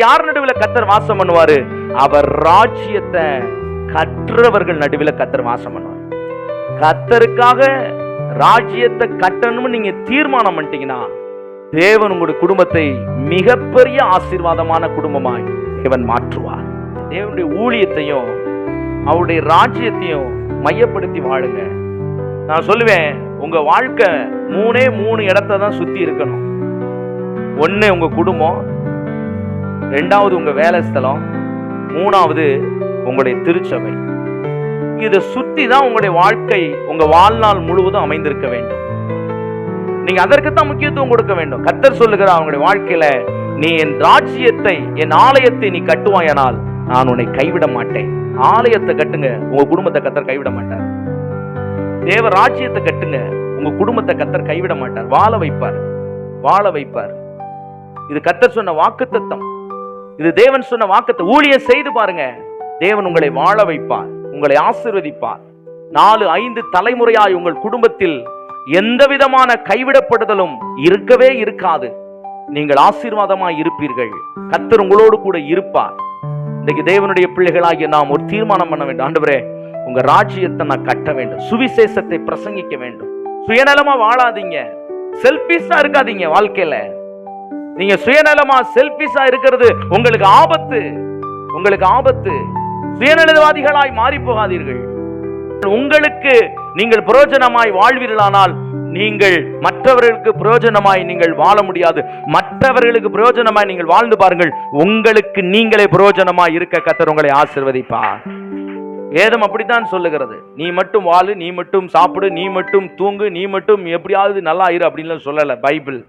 யார் நடுவில் கர்த்தர் வாசம் பண்ணுவாரு? அவர் ராஜ்யத்தை கற்றவர்கள் நடுவில் கர்த்தர் வாசம் பண்ணுவார். கர்த்தருக்காக ராஜ்யத்தை கட்டணும்னு நீங்க தீர்மானம் பண்ணிட்டீங்கன்னா தேவன் உங்களுடைய குடும்பத்தை மிகப்பெரிய ஆசீர்வாதமான குடும்பமாய் தேவன் மாற்றுவார். தேவனுடைய ஊழியத்தையும் அவருடைய ராஜ்யத்தையும் மையப்படுத்தி வாழுங்க. நான் சொல்லுவேன், உங்க வாழ்க்கை 3 இடத்தை தான் சுத்தி இருக்கணும். 1 உங்க குடும்பம், 2வது உங்க வேலை ஸ்தலம், 3வது உங்களுடைய திருச்சபை. இதை சுத்தி தான் உங்களுடைய வாழ்க்கை உங்க வாழ்நாள் முழுவதும் அமைந்திருக்க வேண்டும். நீங்க அதற்குத்தான் முக்கியத்துவம் கொடுக்க வேண்டும். கர்த்தர் சொல்லுகிறார் அவங்களுடைய வாழ்க்கையில, நீ என் ராஜ்யத்தை, என் ஆலயத்தை நீ கட்டுவாயானால் நான் உன்னை கைவிட மாட்டேன். ஆலயத்தை கட்டுங்க, உங்க குடும்பத்தை கர்த்தர் கைவிட மாட்டார். தேவ ராஜ்யத்தை கட்டுங்க, உங்க குடும்பத்தை கர்த்தர் கைவிட மாட்டார். வாழ வைப்பார், வாழ வைப்பார். இது கர்த்தர் சொன்ன வாக்குத்தத்தம். இது தேவன் சொன்ன வாக்குத்தத்தம். ஊழியம் செய்து பாருங்க, தேவன் உங்களை வாழ வைப்பார், உங்களை ஆசீர்வதிப்பார். 4-5 தலைமுறையாய் உங்கள் குடும்பத்தில் எந்த விதமான கைவிடப்படுதலும் இருக்கவே இருக்காது. நீங்கள் ஆசீர்வாதமாய் இருப்பீர்கள். கர்த்தர் உங்களோடு கூட இருப்பார். இன்னைக்கு தேவனுடைய பிள்ளைகளாகிய நாம் ஒரு தீர்மானம் பண்ண வேண்டும். ஆண்டவரே, உங்க ராஜ்யத்தை நான் கட்ட வேண்டும், சுவிசேஷத்தை பிரசங்கிக்க வேண்டும். சுயநலமா வாழாதீங்க, செல்பிஷா இருக்காதீங்க. வாழ்க்கையில நீங்க சுயநலமா செல்பிஷா இருக்கிறது உங்களுக்கு ஆபத்து, உங்களுக்கு ஆபத்து. சுயநலவாதிகளாய் மாறி போகாதீர்கள். உங்களுக்கு நீங்கள் பிரயோஜனமாய் வாழ்வீர்களானால் நீங்கள் மற்றவர்களுக்கு பிரயோஜனமாய் நீங்கள் வாழ முடியாது. மற்றவர்களுக்கு பிரயோஜனமாய் நீங்கள் வாழ்ந்து பாருங்கள், உங்களுக்கு நீங்களே பிரயோஜனமாய் இருக்க கர்த்தர் உங்களை ஆசீர்வதிப்பார். வேதம் அப்படித்தான் சொல்லுகிறது. நீ மட்டும் வாழு, நீ மட்டும் சாப்பிடு, நீ மட்டும் தூங்கு, நீ மட்டும் எப்படியாவது நல்லா இரு அப்படின்னு சொல்லல பைபிள்.